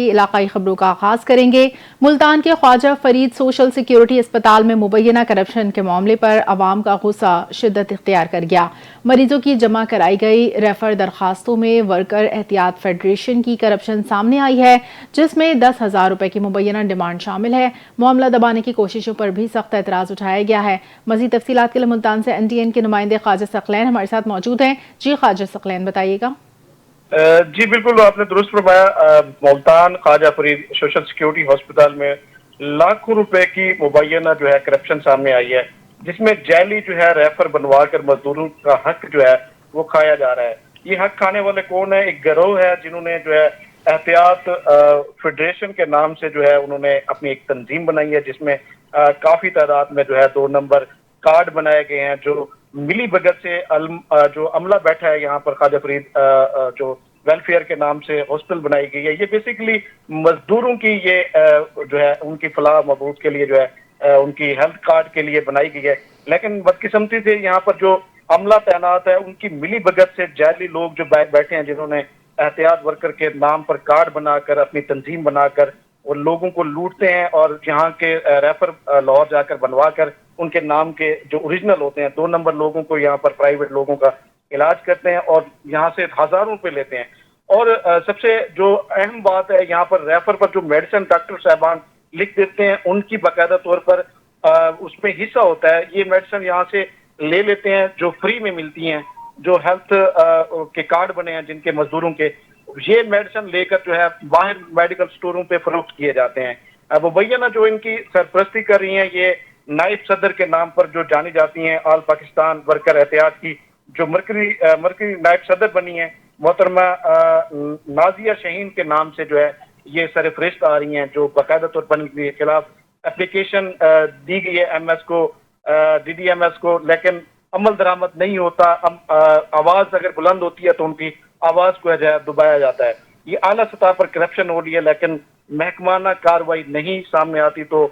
علاقائی خبروں کا آغاز کریں گے۔ ملتان کے خواجہ فرید سوشل سیکیورٹی اسپتال میں مبینہ کرپشن کے معاملے پر عوام کا غصہ شدت اختیار کر گیا۔ مریضوں کی جمع کرائی گئی ریفر درخواستوں میں ورکر احتیاط فیڈریشن کی کرپشن سامنے آئی ہے، جس میں 10,000 روپے کی مبینہ ڈیمانڈ شامل ہے۔ معاملہ دبانے کی کوششوں پر بھی سخت اعتراض اٹھایا گیا ہے۔ مزید تفصیلات کے لیے ملتان سے NTN کے نمائندے خواجہ ثقلین ہمارے ساتھ موجود ہیں۔ جی خواجہ ثقلین، بتائیے گا۔ جی بالکل، آپ نے درست فرمایا۔ ملتان خواجہ فرید سوشل سیکیورٹی ہسپتال میں لاکھوں روپے کی مبینہ جو ہے کرپشن سامنے آئی ہے، جس میں جعلی جو ہے ریفر بنوا کر مزدوروں کا حق جو ہے وہ کھایا جا رہا ہے۔ یہ حق کھانے والے کون ہیں؟ ایک گروہ ہے جنہوں نے جو ہے احتیاط فیڈریشن کے نام سے جو ہے انہوں نے اپنی ایک تنظیم بنائی ہے، جس میں کافی تعداد میں جو ہے 2 نمبر کارڈ بنائے گئے ہیں، جو ملی بھگت سے جو عملہ بیٹھا ہے یہاں پر خواجہ فرید جو ویلفیئر کے نام سے ہاسپٹل بنائی گئی ہے، یہ بیسیکلی مزدوروں کی یہ جو ہے ان کی فلاح مبود کے لیے جو ہے ان کی ہیلتھ کارڈ کے لیے بنائی گئی ہے۔ لیکن بدقسمتی سے یہاں پر جو عملہ تعینات ہے ان کی ملی بھگت سے جعلی لوگ جو بیٹھے ہیں، جنہوں نے احتیاط ورکر کے نام پر کارڈ بنا کر اپنی تنظیم بنا کر اور لوگوں کو لوٹتے ہیں، اور یہاں کے ریفر لاہور جا کر بنوا کر ان کے نام کے جو اوریجنل ہوتے ہیں 2 نمبر لوگوں کو یہاں پر پرائیویٹ لوگوں کا علاج کرتے ہیں اور یہاں سے ہزاروں روپے لیتے ہیں۔ اور سب سے جو اہم بات ہے، یہاں پر ریفر پر جو میڈیسن ڈاکٹر صاحبان لکھ دیتے ہیں ان کی باقاعدہ طور پر اس میں حصہ ہوتا ہے۔ یہ میڈیسن یہاں سے لے لیتے ہیں جو فری میں ملتی ہیں، جو ہیلتھ کے کارڈ بنے ہیں جن کے مزدوروں کے، یہ میڈیسن لے کر جو ہے باہر میڈیکل سٹوروں پہ فروخت کیے جاتے ہیں۔ مبینہ جو ان کی سرپرستی کر رہی ہیں، یہ نائب صدر کے نام پر جو جانی جاتی ہیں، آل پاکستان ورکر احتیاط کی جو مرکزی نائب صدر بنی ہیں، محترمہ نازیہ شہین کے نام سے جو ہے یہ سرفرست آ رہی ہیں، جو باقاعدہ طور پر ان کے خلاف اپلیکیشن دی گئی ہے MS کو، DDMS کو، لیکن عمل درآمد نہیں ہوتا۔ آواز اگر بلند ہوتی ہے تو ان کی آواز کو دبایا جاتا ہے۔ یہ اعلیٰ سطح پر کرپشن ہو رہی ہے، لیکن محکمانہ کارروائی نہیں سامنے آتی، تو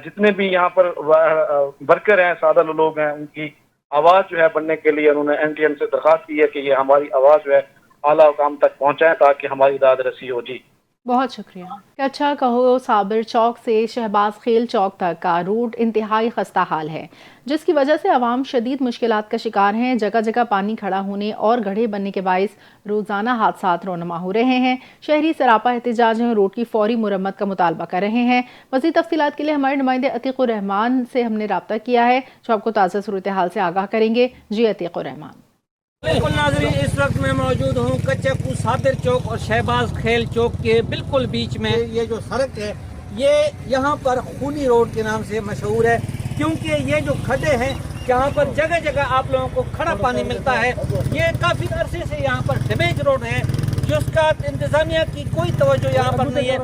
جتنے بھی یہاں پر ورکر ہیں، سادہ لوگ ہیں، ان کی آواز جو ہے بننے کے لیے انہوں نے NTN سے درخواست کی ہے کہ یہ ہماری آواز جو ہے اعلیٰ حکام تک پہنچائیں تاکہ ہماری داد رسی ہو۔ جی بہت شکریہ۔ کچھا کہو صابر چوک سے شہباز خیل چوک تک کا روٹ انتہائی خستہ حال ہے، جس کی وجہ سے عوام شدید مشکلات کا شکار ہیں۔ جگہ جگہ پانی کھڑا ہونے اور گڑھے بننے کے باعث روزانہ حادثات رونما ہو رہے ہیں۔ شہری سراپا احتجاج میں روڈ کی فوری مرمت کا مطالبہ کر رہے ہیں۔ مزید تفصیلات کے لیے ہمارے نمائندے عتیق الرحمان سے ہم نے رابطہ کیا ہے، جو آپ کو تازہ صورتحال سے آگاہ کریں گے۔ جی عتیق الرحمان۔ بالکل ناظرین، اس وقت میں موجود ہوں کچا کو صابر چوک اور شہباز خیل چوک کے بالکل بیچ میں۔ یہ جو سڑک ہے یہ یہاں پر خونی روڈ کے نام سے مشہور ہے، کیونکہ یہ جو کھڈے ہیں جہاں پر جگہ جگہ آپ لوگوں کو کھڑا پانی ملتا ہے، یہ کافی عرصے سے یہاں پر ڈیمیج روڈ ہے، جس کا انتظامیہ کی کوئی توجہ یہاں پر نہیں ہے۔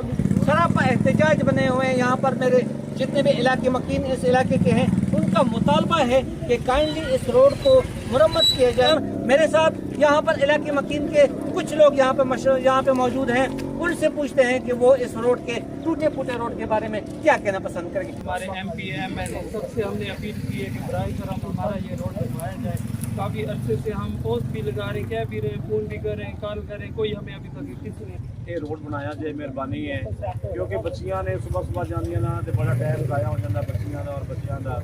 سراپا احتجاج بنے ہوئے ہیں یہاں پر۔ میرے جتنے بھی علاقے مکین اس علاقے کے ہیں ان کا مطالبہ ہے کہ کائنڈلی اس روڈ کو مرمت کیا جائے۔ میرے ساتھ یہاں پر علاقے مکین کے کچھ لوگ یہاں پہ موجود ہیں، ان سے پوچھتے ہیں کہ وہ اس روڈ کے ٹوٹے پھوٹے روڈ کے بارے میں کیا کہنا پسند کریں گے۔ ہمارے MP MLA سب سے ہم نے اپیل کی ہے کہ براہ کرم ہمارا یہ روڈ بنوایا جائے۔ کافی عرصے سے ہم پوسٹ بھی لگا رہے ہیں، کہہ بھی رہے ہیں، فون بھی کر رہے ہیں، کال کر رہے ہیں، کوئی ہمیں ابھی تک کسی نے یہ روڈ بنایا جائے، مہربانی ہے، کیونکہ بچیاں نے صبح جانیاں نا تے بڑا ٹائم ضائع ہو جاتا بچیاں دا اور بچیاں دا،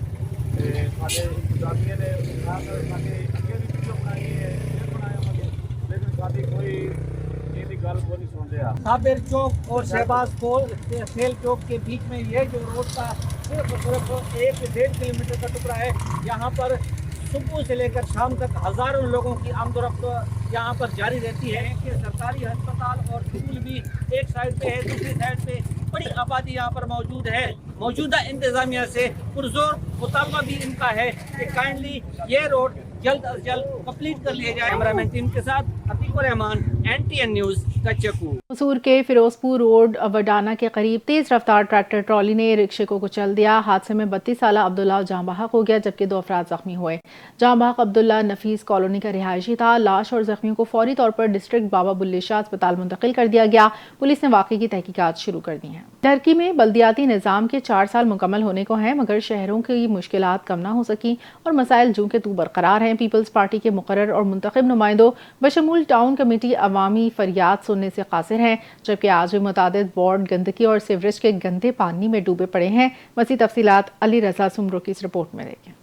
تے سارے انتظامیہ نے سارے اگے بھی ویڈیو بنائی ہے، پھر بنایا مگر لیکن ساری کوئی یہ گل کو نہیں سن رہا۔ صابر چوک اور شہباز خیل چوک کے بیچ میں یہ جو روڈ کا صرف 1-1.5 کلومیٹر کا ٹکڑا ہے، یہاں پر صبح سے لے کر شام تک ہزاروں لوگوں کی آمد و رفت یہاں پر جاری رہتی ہے کہ سرکاری ہسپتال اور اسکول بھی ایک سائڈ پہ ہے، دوسری سائڈ پہ بڑی آبادی یہاں پر موجود ہے۔ موجودہ انتظامیہ سے پرزور مطالبہ بھی ان کا ہے کہ کائنڈلی یہ روڈ جلد از جلد کمپلیٹ کر لیا جائے۔ کیمرہ مین ٹیم کے ساتھ عتیق الرحمان، NTN نیوز، کچکو۔ قصور کے فیروزپور روڈ وڈانا کے قریب تیز رفتار ٹریکٹر ٹرالی نے رکشے کو کچل دیا۔ حادثے میں 32 سالہ عبداللہ جاں بحق ہو گیا، جبکہ 2 افراد زخمی ہوئے۔ جاں بحق عبداللہ نفیس کالونی کا رہائشی تھا۔ لاش اور زخمیوں کو فوری طور پر ڈسٹرکٹ بابا بلے شاہ اسپتال منتقل کر دیا گیا۔ پولیس نے واقعے کی تحقیقات شروع کر دی ہیں۔ ٹرکی میں بلدیاتی نظام کے 4 سال مکمل ہونے کو ہیں، مگر شہروں کی مشکلات کم نہ ہو سکی اور مسائل جوں کے تو برقرار ہیں۔ پیپلز پارٹی کے مقرر اور منتخب نمائندوں بشمول ٹاؤن کمیٹی، عوام عوامی فریاد سننے سے قاصر ہیں، جبکہ آج بھی متعدد وارڈ گندگی اور سیوریج کے گندے پانی میں ڈوبے پڑے ہیں۔ مزید تفصیلات علی رضا سمرو کی اس رپورٹ میں دیکھیں۔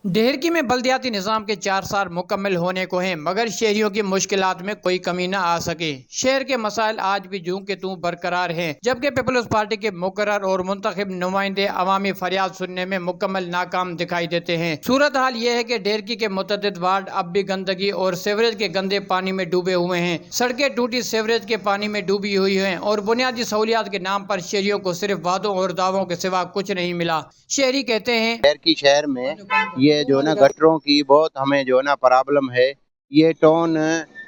ڈھیرکی میں بلدیاتی نظام کے 4 سال مکمل ہونے کو ہیں، مگر شہریوں کی مشکلات میں کوئی کمی نہ آ سکے۔ شہر کے مسائل آج بھی جوں کے توں برقرار ہیں، جبکہ پیپلز پارٹی کے مقرر اور منتخب نمائندے عوامی فریاد سننے میں مکمل ناکام دکھائی دیتے ہیں۔ صورتحال یہ ہے کہ ڈھیرکی کے متعدد وارڈ اب بھی گندگی اور سیوریج کے گندے پانی میں ڈوبے ہوئے ہیں۔ سڑکیں ٹوٹی سیوریج کے پانی میں ڈوبی ہوئی ہیں اور بنیادی سہولیات کے نام پر شہریوں کو صرف وعدوں اور دعووں کے سوا کچھ نہیں ملا۔ شہری کہتے ہیں ڈھیرکی شہر میں یہ جو نا گٹروں کی بہت ہمیں جو نا پرابلم ہے۔ یہ ٹون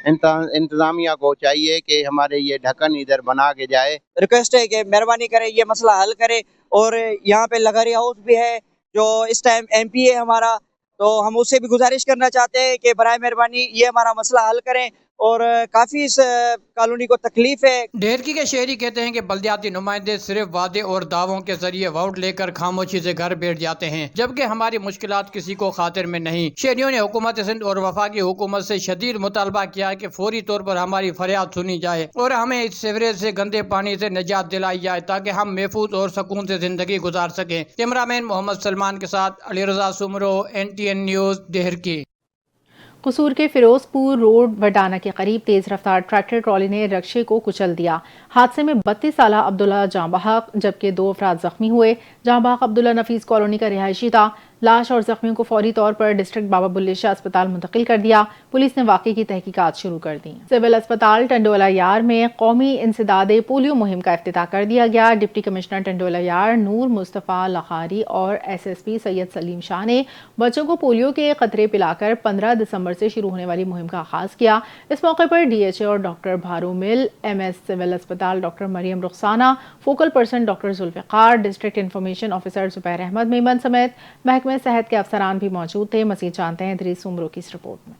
انتظامیہ کو چاہیے کہ ہمارے یہ ڈھکن ادھر بنا کے جائے۔ ریکویسٹ ہے کہ مہربانی کرے یہ مسئلہ حل کرے، اور یہاں پہ لگاری ہاؤس بھی ہے جو اس ٹائم ایم پی ہے ہمارا، تو ہم اس سے بھی گزارش کرنا چاہتے ہیں کہ برائے مہربانی یہ ہمارا مسئلہ حل کریں، اور کافی اس کالونی کو تکلیف ہے۔ ڈھیرکی کے شہری کہتے ہیں کہ بلدیاتی نمائندے صرف وعدے اور دعووں کے ذریعے ووٹ لے کر خاموشی سے گھر بیٹھ جاتے ہیں، جبکہ ہماری مشکلات کسی کو خاطر میں نہیں۔ شہریوں نے حکومت سندھ اور وفاقی حکومت سے شدید مطالبہ کیا کہ فوری طور پر ہماری فریاد سنی جائے اور ہمیں اس سیوریج سے گندے پانی سے نجات دلائی جائے تاکہ ہم محفوظ اور سکون سے زندگی گزار سکیں۔ کیمرامین محمد سلمان کے ساتھ علی رضا سمرو، NTN نیوز، ڈھیرکی۔ قصور کے فیروز پور روڈ وڈانہ کے قریب تیز رفتار ٹریکٹر ٹرالی نے رکشے کو کچل دیا۔ حادثے میں 32 سالہ عبداللہ جاں بحق جبکہ 2 افراد زخمی ہوئے۔ جاں بحق عبداللہ نفیس کالونی کا رہائشی تھا۔ لاش اور زخمیوں کو فوری طور پر ڈسٹرکٹ بابا بلے شاہ اسپتال منتقل کر دیا۔ پولیس نے واقعے کی تحقیقات شروع کر دی۔ سول اسپتال ٹنڈولا یار میں قومی انسداد پولیو مہم کا افتتاح کر دیا گیا۔ ڈپٹی کمشنر ٹنڈولا یار نور مصطفیٰ لخاری اور SSP سید سلیم شاہ نے بچوں کو پولیو کے قطرے پلا کر 15 دسمبر سے شروع ہونے والی مہم کا آغاز کیا۔ اس موقع پر DHA اور doctor Bharu Mal, MS civil اسپتال doctor Maryam Rukhsana, focal person doctor Zulfiqar, district information officer Zubair Ahmed Memon سمیت محکمہ صحت کے افسران بھی موجود تھے۔ مزید جانتے ہیں ادریس سمرو کی اس رپورٹ میں۔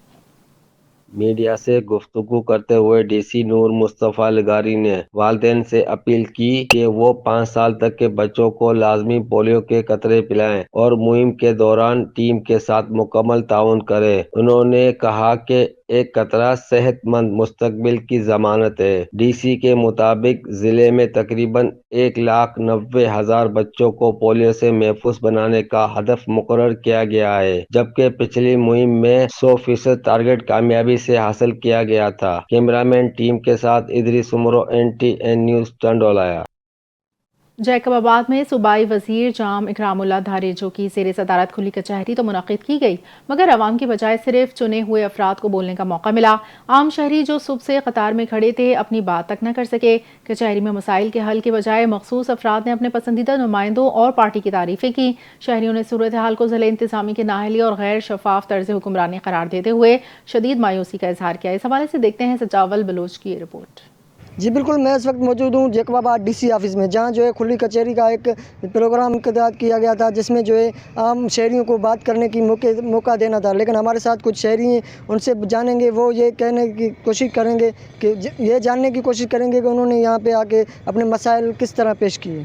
میڈیا سے گفتگو کرتے ہوئے DC نور مصطفیٰ لغاری نے والدین سے اپیل کی کہ وہ 5 سال تک کے بچوں کو لازمی پولیو کے قطرے پلائیں اور مہم کے دوران ٹیم کے ساتھ مکمل تعاون کریں۔ انہوں نے کہا کہ ایک قطرہ صحت مند مستقبل کی ضمانت ہے۔ DC کے مطابق ضلع میں تقریباً 1,90,000 بچوں کو پولیو سے محفوظ بنانے کا ہدف مقرر کیا گیا ہے، جبکہ پچھلی مہم میں 100% ٹارگٹ کامیابی سے حاصل کیا گیا تھا۔ کیمرامین ٹیم کے ساتھ Idrees Soomro, NTN news, Tandola. Jacobabad میں صوبائی وزیر جام اکرام اللہ دھاریجو کی زیر صدارت کھلی کچہری تو منعقد کی گئی، مگر عوام کی بجائے صرف چنے ہوئے افراد کو بولنے کا موقع ملا۔ عام شہری جو صبح سے قطار میں کھڑے تھے اپنی بات تک نہ کر سکے۔ کچہری میں مسائل کے حل کے بجائے مخصوص افراد نے اپنے پسندیدہ نمائندوں اور پارٹی کی تعریفیں کی۔ شہریوں نے صورتحال کو ضلع انتظامی کی نااہلی اور غیر شفاف طرز حکمرانی قرار دیتے ہوئے شدید مایوسی کا اظہار کیا۔ اس حوالے سے دیکھتے ہیں سجاول بلوچ کی یہ رپورٹ۔ جی بالکل، میں اس وقت موجود ہوں جیکب آباد DC آفس میں، جہاں جو ہے کھلی کچہری کا ایک پروگرام انعقاد کیا گیا تھا، جس میں جو ہے عام شہریوں کو بات کرنے کی موقع دینا تھا۔ لیکن ہمارے ساتھ کچھ شہری ہیں، ان سے جانیں گے، وہ یہ کہنے کی کوشش کریں گے کہ یہ جاننے کی کوشش کریں گے کہ انہوں نے یہاں پہ آ کے اپنے مسائل کس طرح پیش کیے۔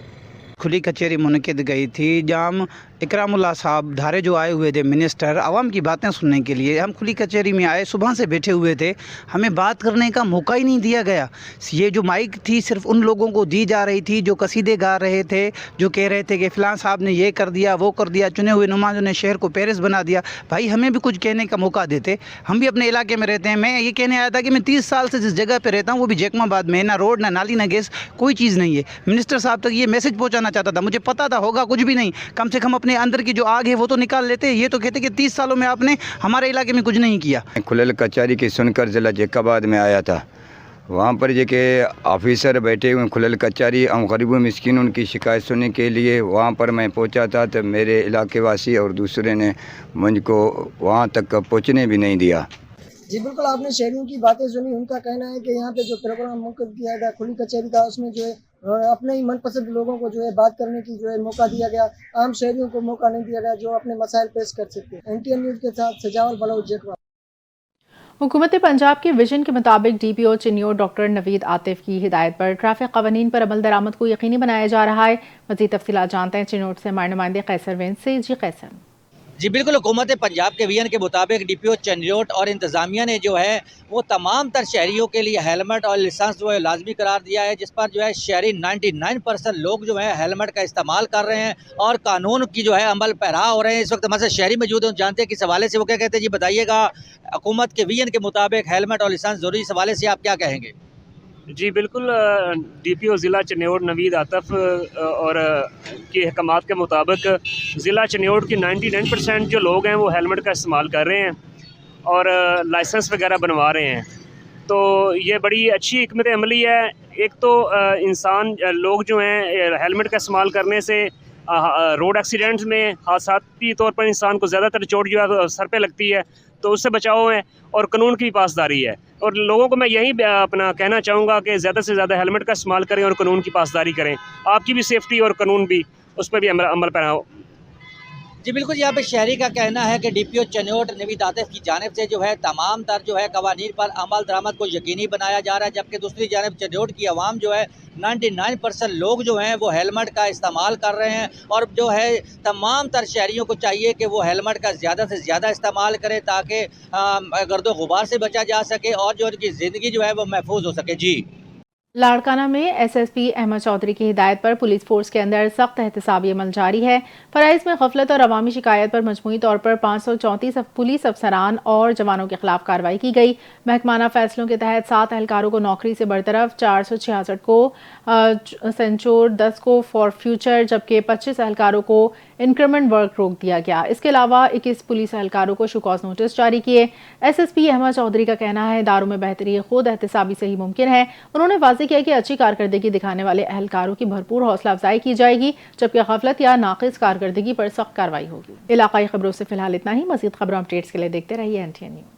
کھلی کچہری منعقد گئی تھی، جہاں اکرام اللہ صاحب دھارے جو آئے ہوئے تھے منسٹر، عوام کی باتیں سننے کے لیے ہم کھلی کچہری میں آئے، صبح سے بیٹھے ہوئے تھے، ہمیں بات کرنے کا موقع ہی نہیں دیا گیا۔ یہ جو مائک تھی صرف ان لوگوں کو دی جا رہی تھی جو قصیدے گا رہے تھے، جو کہہ رہے تھے کہ فلاں صاحب نے یہ کر دیا، وہ کر دیا، چنے ہوئے نمائندوں نے شہر کو پیرس بنا دیا۔ بھائی ہمیں بھی کچھ کہنے کا موقع دیتے، ہم بھی اپنے علاقے میں رہتے ہیں۔ میں یہ کہنے آیا تھا کہ میں 30 سال سے جس جگہ پہ رہتا ہوں وہ بھی جیکم آباد میں، نہ روڈ، نہ نالی، نہ گیس، کوئی چیز نہیں ہے۔ منسٹر صاحب تک یہ میسج پہنچانا چاہتا تھا، مجھے پتا تھا ہوگا کچھ بھی نہیں، کم سے کم اپنے اندر کی جو آگ ہے وہ تو نکال لیتے۔ یہ تو کہتے کہ 30 سالوں میں آپ نے ہمارے علاقے میں کچھ نہیں کیا۔ کھلل کچہری کی سن کر ضلع جیکب آباد میں آیا تھا، وہاں پر یہ کہ آفیسر بیٹھے ہوئے کھلل کچہری ہم غریبوں مسکینوں ان کی شکایت سننے کے لیے وہاں پر میں پہنچا تھا، تو میرے علاقے واسی اور دوسرے نے مجھ کو وہاں تک پہنچنے بھی نہیں دیا۔ جی بالکل، آپ نے شہریوں کی باتیں سنی، ان کا کہنا ہے کہ یہاں پہ جو پروگرام منعقد کیا گیا کھلی کچہری کا، اس میں جو ہے اپنے ہی من پسند لوگوں کو جو ہے بات کرنے کی جو ہے موقع دیا گیا، عام شہریوں کو موقع نہیں دیا گیا جو اپنے مسائل پیش کر سکتے۔ NTN نیوز کے ساتھ سجاول بلوچ، جیکب۔ حکومت پنجاب کے ویژن کے مطابق DPO چنیو ڈاکٹر نوید عاطف کی ہدایت پر ٹریفک قوانین پر عمل درآمد کو یقینی بنایا جا رہا ہے۔ مزید تفصیلات جانتے ہیں چنوٹ سے ہمارے نمائندے قیصر وینس سے۔ جی قیصر۔ جی بالکل، حکومت پنجاب کے وی این کے مطابق ڈی پی او چنڈیوٹ اور انتظامیہ نے جو ہے وہ تمام تر شہریوں کے لیے ہیلمٹ اور لائسنس جو ہے لازمی قرار دیا ہے، جس پر جو ہے شہری 99% لوگ جو ہے ہیلمٹ کا استعمال کر رہے ہیں اور قانون کی جو ہے عمل پیرا ہو رہے ہیں۔ اس وقت ہمارے شہری موجود ہیں، جانتے ہیں کس حوالے سے وہ کیا کہتے ہیں۔ جی بتائیے گا، حکومت کے وی این کے مطابق ہیلمٹ اور لائسنس ضروری، اس حوالے سے آپ کیا کہیں گے؟ جی بالکل، ڈی پی او ضلع چنیوٹ نوید عاطف اور کے احکامات کے مطابق ضلع چنیوٹ کی 99% جو لوگ ہیں وہ ہیلمٹ کا استعمال کر رہے ہیں اور لائسنس وغیرہ بنوا رہے ہیں، تو یہ بڑی اچھی حکمت عملی ہے۔ ایک تو انسان لوگ جو ہیں ہیلمٹ کا استعمال کرنے سے روڈ ایکسیڈنٹس میں حادثاتی طور پر انسان کو زیادہ تر چوٹ جو ہے سر پہ لگتی ہے، تو اس سے بچاؤ ہے اور قانون کی پاسداری ہے۔ اور لوگوں کو میں یہی اپنا کہنا چاہوں گا کہ زیادہ سے زیادہ ہیلمٹ کا استعمال کریں اور قانون کی پاسداری کریں، آپ کی بھی سیفٹی اور قانون بھی، اس پہ بھی عمل پیرا ہو۔ جی بالکل، یہاں پہ شہری کا کہنا ہے کہ ڈی پی او چنیوٹ نوید عاطف کی جانب سے جو ہے تمام تر جو ہے قوانین پر عمل درآمد کو یقینی بنایا جا رہا ہے، جبکہ دوسری جانب چنیوٹ کی عوام جو ہے 99% لوگ جو ہیں وہ ہیلمٹ کا استعمال کر رہے ہیں، اور جو ہے تمام تر شہریوں کو چاہیے کہ وہ ہیلمٹ کا زیادہ سے زیادہ استعمال کریں تاکہ گرد و غبار سے بچا جا سکے اور جو ان کی زندگی جو ہے وہ محفوظ ہو سکے۔ جی لاڑکانہ میں S S P Ahmed Chaudhry کی ہدایت پر پولیس فورس کے اندر سخت احتسابی عمل جاری ہے۔ فرائض میں غفلت اور عوامی شکایت پر مجموعی طور پر 534 پولیس افسران اور جوانوں کے خلاف کارروائی کی گئی۔ محکمانہ فیصلوں کے تحت 7 اہلکاروں کو نوکری سے برطرف، 466 کو سینچور، 10 کو فار فیوچر، جبکہ 25 اہلکاروں کو انکریمنٹ ورک روک دیا گیا۔ اس کے علاوہ 21 پولیس اہلکاروں کو شوکاز نوٹس جاری کیے۔ S S P Ahmed Chaudhry کا کہنا ہے اداروں میں بہتری خود احتسابی سے ہی ممکن ہے۔ انہوں نے واضح کیا کہ اچھی کارکردگی دکھانے والے اہلکاروں کی بھرپور حوصلہ افزائی کی جائے گی، جبکہ غفلت یا ناقص کارکردگی پر سخت کارروائی ہوگی۔ علاقائی خبروں سے فی الحال اتنا ہی۔ مزید خبروں اپڈیٹس کے لیے دیکھتے رہیے NTN نیوز۔